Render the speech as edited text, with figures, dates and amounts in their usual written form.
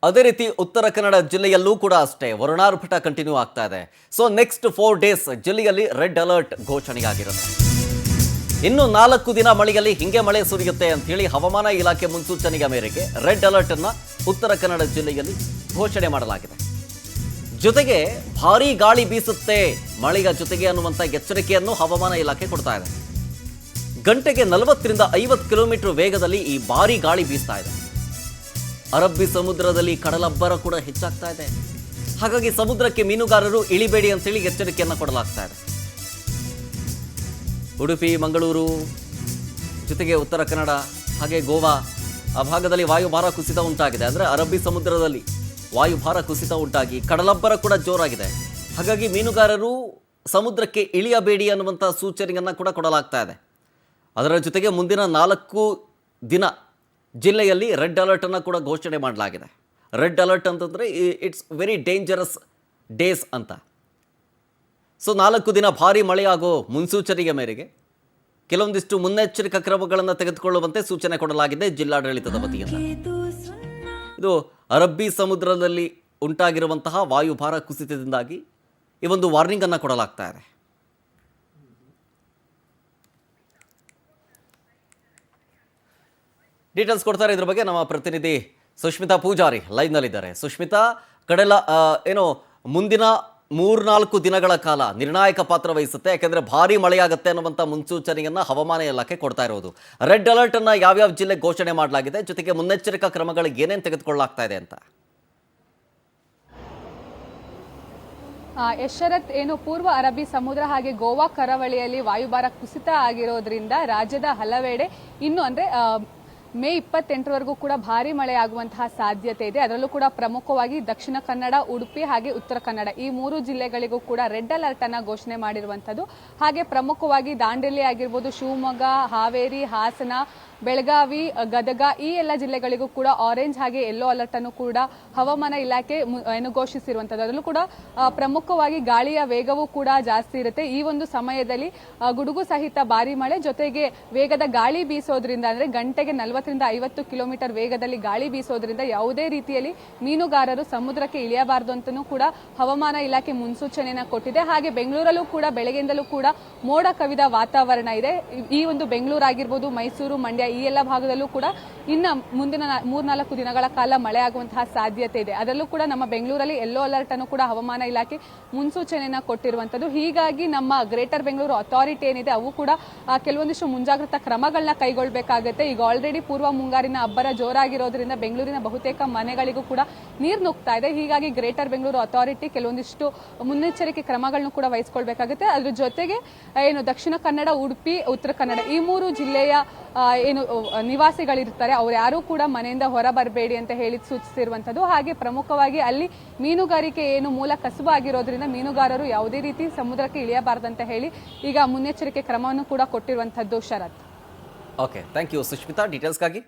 ಅದೇ ರೀತಿ ಉತ್ತರ ಕನ್ನಡ ಜಿಲ್ಲೆಯಲ್ಲೂ ಕೂಡ ಅಷ್ಟೇ ವರುಣಾರ್ಭಟ ಕಂಟಿನ್ಯೂ ಆಗ್ತಾ ಇದೆ. ಸೊ ನೆಕ್ಸ್ಟ್ 4 ಡೇಸ್ ಜಿಲ್ಲೆಯಲ್ಲಿ ರೆಡ್ ಅಲರ್ಟ್ ಘೋಷಣೆಯಾಗಿರುತ್ತೆ. ಇನ್ನು 4 ದಿನ ಮಳೆಯಲ್ಲಿ ಹಿಂಗೆ ಮಳೆ ಸುರಿಯುತ್ತೆ ಅಂತ ಹೇಳಿ ಹವಾಮಾನ ಇಲಾಖೆ ಮುನ್ಸೂಚನೆಯ ಮೇರೆಗೆ ರೆಡ್ ಅಲರ್ಟ್ ಅನ್ನ ಉತ್ತರ ಕನ್ನಡ ಜಿಲ್ಲೆಯಲ್ಲಿ ಘೋಷಣೆ ಮಾಡಲಾಗಿದೆ. ಜೊತೆಗೆ ಭಾರೀ ಗಾಳಿ ಬೀಸುತ್ತೆ ಮಳೆಯ ಜೊತೆಗೆ ಅನ್ನುವಂಥ ಎಚ್ಚರಿಕೆಯನ್ನು ಹವಾಮಾನ ಇಲಾಖೆ ಕೊಡ್ತಾ ಇದೆ. ಗಂಟೆಗೆ 40 ರಿಂದ 50 ಕಿಲೋಮೀಟರ್ ವೇಗದಲ್ಲಿ ಈ ಭಾರೀ ಗಾಳಿ ಬೀಸ್ತಾ ಇದೆ. ಅರಬ್ಬಿ ಸಮುದ್ರದಲ್ಲಿ ಕಡಲಬ್ಬರ ಕೂಡ ಹೆಚ್ಚಾಗ್ತಾ ಇದೆ. ಹಾಗಾಗಿ ಸಮುದ್ರಕ್ಕೆ ಮೀನುಗಾರರು ಇಳಿಬೇಡಿ ಅಂತೇಳಿ ಎಚ್ಚರಿಕೆಯನ್ನು ಕೊಡಲಾಗ್ತಾ ಇದೆ. ಉಡುಪಿ, ಮಂಗಳೂರು ಜೊತೆಗೆ ಉತ್ತರ ಕನ್ನಡ ಹಾಗೆ ಗೋವಾ ಆ ಭಾಗದಲ್ಲಿ ವಾಯುಭಾರ ಕುಸಿತ ಉಂಟಾಗಿದೆ. ಅಂದರೆ ಅರಬ್ಬಿ ಸಮುದ್ರದಲ್ಲಿ ವಾಯುಭಾರ ಕುಸಿತ ಉಂಟಾಗಿ ಕಡಲಬ್ಬರ ಕೂಡ ಜೋರಾಗಿದೆ. ಹಾಗಾಗಿ ಮೀನುಗಾರರು ಸಮುದ್ರಕ್ಕೆ ಇಳಿಯಬೇಡಿ ಅನ್ನುವಂಥ ಸೂಚನೆಯನ್ನು ಕೂಡ ಕೊಡಲಾಗ್ತಾ ಇದೆ. ಅದರ ಜೊತೆಗೆ ಮುಂದಿನ 4 ದಿನ ಜಿಲ್ಲೆಯಲ್ಲಿ ರೆಡ್ ಅಲರ್ಟನ್ನು ಕೂಡ ಘೋಷಣೆ ಮಾಡಲಾಗಿದೆ. ರೆಡ್ ಅಲರ್ಟ್ ಅಂತಂದರೆ ಇಟ್ಸ್ ವೆರಿ ಡೇಂಜರಸ್ ಡೇಸ್ ಅಂತ. ಸೊ 4 ದಿನ ಭಾರೀ ಮಳೆಯಾಗೋ ಮುನ್ಸೂಚನೆಯ ಮೇರೆಗೆ ಕೆಲವೊಂದಿಷ್ಟು ಮುನ್ನೆಚ್ಚರಿಕಾ ಕ್ರಮಗಳನ್ನು ತೆಗೆದುಕೊಳ್ಳುವಂತೆ ಸೂಚನೆ ಕೊಡಲಾಗಿದೆ ಜಿಲ್ಲಾಡಳಿತದ ವತಿಯಿಂದ. ಇದು ಅರಬ್ಬಿ ಸಮುದ್ರದಲ್ಲಿ ಉಂಟಾಗಿರುವಂತಹ ವಾಯುಭಾರ ಕುಸಿತದಿಂದಾಗಿ ಈ ಒಂದು ವಾರ್ನಿಂಗನ್ನು ಕೊಡಲಾಗ್ತಾ ಇದೆ. ಡೀಟೇಲ್ಸ್ ಕೊಡ್ತಾರೆ ಇದ್ರ ಬಗ್ಗೆ ನಮ್ಮ ಪ್ರತಿನಿಧಿ ಸುಷ್ಮಿತಾ ಪೂಜಾರಿ ಲೈವ್ನಲ್ಲಿದ್ದಾರೆ. ಸುಷ್ಮಿತಾ, ಮುಂದಿನ 3-4 ದಿನಗಳ ಕಾಲ ನಿರ್ಣಾಯಕ ಪಾತ್ರ ವಹಿಸುತ್ತೆ. ಯಾಕೆಂದರೆ ಭಾರೀ ಮಳೆಯಾಗುತ್ತೆ ಅನ್ನುವಂಥ ಮುನ್ಸೂಚನೆಯನ್ನು ಹವಾಮಾನ ಇಲಾಖೆ ಕೊಡ್ತಾ ಇರೋದು. ರೆಡ್ ಅಲರ್ಟನ್ನು ಯಾವ್ಯಾವ ಜಿಲ್ಲೆಗೆ ಘೋಷಣೆ ಮಾಡಲಾಗಿದೆ, ಜೊತೆಗೆ ಮುನ್ನೆಚ್ಚರಿಕಾ ಕ್ರಮಗಳಿಗೆ ಏನೇನು ತೆಗೆದುಕೊಳ್ಳಲಾಗ್ತಾ ಇದೆ ಅಂತ? ಯಶರತ್, ಪೂರ್ವ ಅರಬ್ಬಿ ಸಮುದ್ರ ಹಾಗೆ ಗೋವಾ ಕರಾವಳಿಯಲ್ಲಿ ವಾಯುಭಾರ ಕುಸಿತ ಆಗಿರೋದ್ರಿಂದ ರಾಜ್ಯದ ಹಲವೆಡೆ ಇನ್ನು ಮೇ 28ರವರೆಗೂ ಕೂಡ ಭಾರಿ ಮಳೆ ಆಗುವಂತಹ ಸಾಧ್ಯತೆ ಇದೆ. ಅದರಲ್ಲೂ ಕೂಡ ಪ್ರಮುಖವಾಗಿ ದಕ್ಷಿಣ ಕನ್ನಡ, ಉಡುಪಿ ಹಾಗೆ ಉತ್ತರ ಕನ್ನಡ ಈ 3 ಜಿಲ್ಲೆಗಳಿಗೂ ಕೂಡ ರೆಡ್ ಅಲರ್ಟ್ ಅನ್ನ ಘೋಷಣೆ ಮಾಡಿರುವಂಥದ್ದು. ಹಾಗೆ ಪ್ರಮುಖವಾಗಿ ದಾಂಡೇಲಿ ಆಗಿರ್ಬೋದು, ಶಿವಮೊಗ್ಗ, ಹಾವೇರಿ, ಹಾಸನ, ಬೆಳಗಾವಿ, ಗದಗ ಈ ಎಲ್ಲ ಜಿಲ್ಲೆಗಳಿಗೂ ಕೂಡ ಆರೆಂಜ್ ಹಾಗೆ ಯೆಲ್ಲೋ ಅಲರ್ಟ್ ಅನ್ನು ಕೂಡ ಹವಾಮಾನ ಇಲಾಖೆ ಘೋಷಿಸಿರುವಂಥದ್ದು. ಅದರಲ್ಲೂ ಕೂಡ ಪ್ರಮುಖವಾಗಿ ಗಾಳಿಯ ವೇಗವೂ ಕೂಡ ಜಾಸ್ತಿ ಇರುತ್ತೆ. ಈ ಒಂದು ಸಮಯದಲ್ಲಿ ಗುಡುಗು ಸಹಿತ ಭಾರಿ ಮಳೆ ಜೊತೆಗೆ ವೇಗದ ಗಾಳಿ ಬೀಸೋದ್ರಿಂದ, ಅಂದರೆ ಗಂಟೆಗೆ 40 ರಿಂದ 50 ಕಿಲೋಮೀಟರ್ ವೇಗದಲ್ಲಿ ಗಾಳಿ ಬೀಸೋದ್ರಿಂದ ಯಾವುದೇ ರೀತಿಯಲ್ಲಿ ಮೀನುಗಾರರು ಸಮುದ್ರಕ್ಕೆ ಇಳಿಯಬಾರದು ಅಂತಲೂ ಕೂಡ ಹವಾಮಾನ ಇಲಾಖೆ ಮುನ್ಸೂಚನೆಯನ್ನು ಕೊಟ್ಟಿದೆ. ಹಾಗೆ ಬೆಂಗಳೂರಲ್ಲೂ ಕೂಡ ಬೆಳಗ್ಗೆಯಿಂದಲೂ ಕೂಡ ಮೋಡ ಕವಿದ ವಾತಾವರಣ ಇದೆ. ಈ ಒಂದು ಬೆಂಗಳೂರು ಆಗಿರ್ಬೋದು, ಮೈಸೂರು, ಮಂಡ್ಯ ಈ ಎಲ್ಲ ಭಾಗದಲ್ಲೂ ಕೂಡ ಇನ್ನು ಮುಂದಿನ 3-4 ದಿನಗಳ ಕಾಲ ಮಳೆ ಆಗುವಂತಹ ಸಾಧ್ಯತೆ ಇದೆ. ಅದರಲ್ಲೂ ಕೂಡ ನಮ್ಮ ಬೆಂಗಳೂರಲ್ಲಿ ಯೆಲ್ಲೋ ಅಲರ್ಟ್ ಅನ್ನು ಕೂಡ ಹವಾಮಾನ ಇಲಾಖೆ ಮುನ್ಸೂಚನೆಯನ್ನು ಕೊಟ್ಟಿರುವಂಥದ್ದು. ಹೀಗಾಗಿ ನಮ್ಮ ಗ್ರೇಟರ್ ಬೆಂಗಳೂರು ಅಥಾರಿಟಿ ಏನಿದೆ ಅವು ಕೂಡ ಕೆಲವೊಂದಿಷ್ಟು ಮುಂಜಾಗ್ರತಾ ಕ್ರಮಗಳನ್ನ ಕೈಗೊಳ್ಳಬೇಕಾಗುತ್ತೆ. ಈಗ ಆಲ್ರೆಡಿ ಪೂರ್ವ ಮುಂಗಾರಿನ ಅಬ್ಬರ ಜೋರಾಗಿರೋದ್ರಿಂದ ಬೆಂಗಳೂರಿನ ಬಹುತೇಕ ಮನೆಗಳಿಗೂ ಕೂಡ ನೀರು ನುಗ್ತಾ ಇದೆ. ಹೀಗಾಗಿ ಗ್ರೇಟರ್ ಬೆಂಗಳೂರು ಅಥಾರಿಟಿ ಕೆಲವೊಂದಿಷ್ಟು ಮುನ್ನೆಚ್ಚರಿಕೆ ಕ್ರಮಗಳನ್ನು ಕೂಡ ವಹಿಸಿಕೊಳ್ಬೇಕಾಗುತ್ತೆ. ಅದ್ರ ಜೊತೆಗೆ ದಕ್ಷಿಣ ಕನ್ನಡ, ಉಡುಪಿ, ಉತ್ತರ ಕನ್ನಡ ಈ 3 ಜಿಲ್ಲೆಯ ನಿವಾಸಿಗಳಿರ್ತಾರೆ ಅವ್ರು ಯಾರೂ ಕೂಡ ಮನೆಯಿಂದ ಹೊರ ಬರಬೇಡಿ ಅಂತ ಹೇಳಿ ಸೂಚಿಸಿರುವಂಥದ್ದು. ಹಾಗೆ ಪ್ರಮುಖವಾಗಿ ಅಲ್ಲಿ ಮೀನುಗಾರಿಕೆ ಮೂಲ ಕಸುಬು ಆಗಿರೋದ್ರಿಂದ ಮೀನುಗಾರರು ಯಾವುದೇ ರೀತಿ ಸಮುದ್ರಕ್ಕೆ ಇಳಿಯಬಾರದಂತ ಹೇಳಿ ಈಗ ಮುನ್ನೆಚ್ಚರಿಕೆ ಕ್ರಮವನ್ನು ಕೂಡ ಕೊಟ್ಟಿರುವಂಥದ್ದು. ಶರತ್, ಓಕೆ, ಥ್ಯಾಂಕ್ ಯು ಸುಷ್ಮಿತಾ ಡೀಟೇಲ್ಸ್ಗಾಗಿ.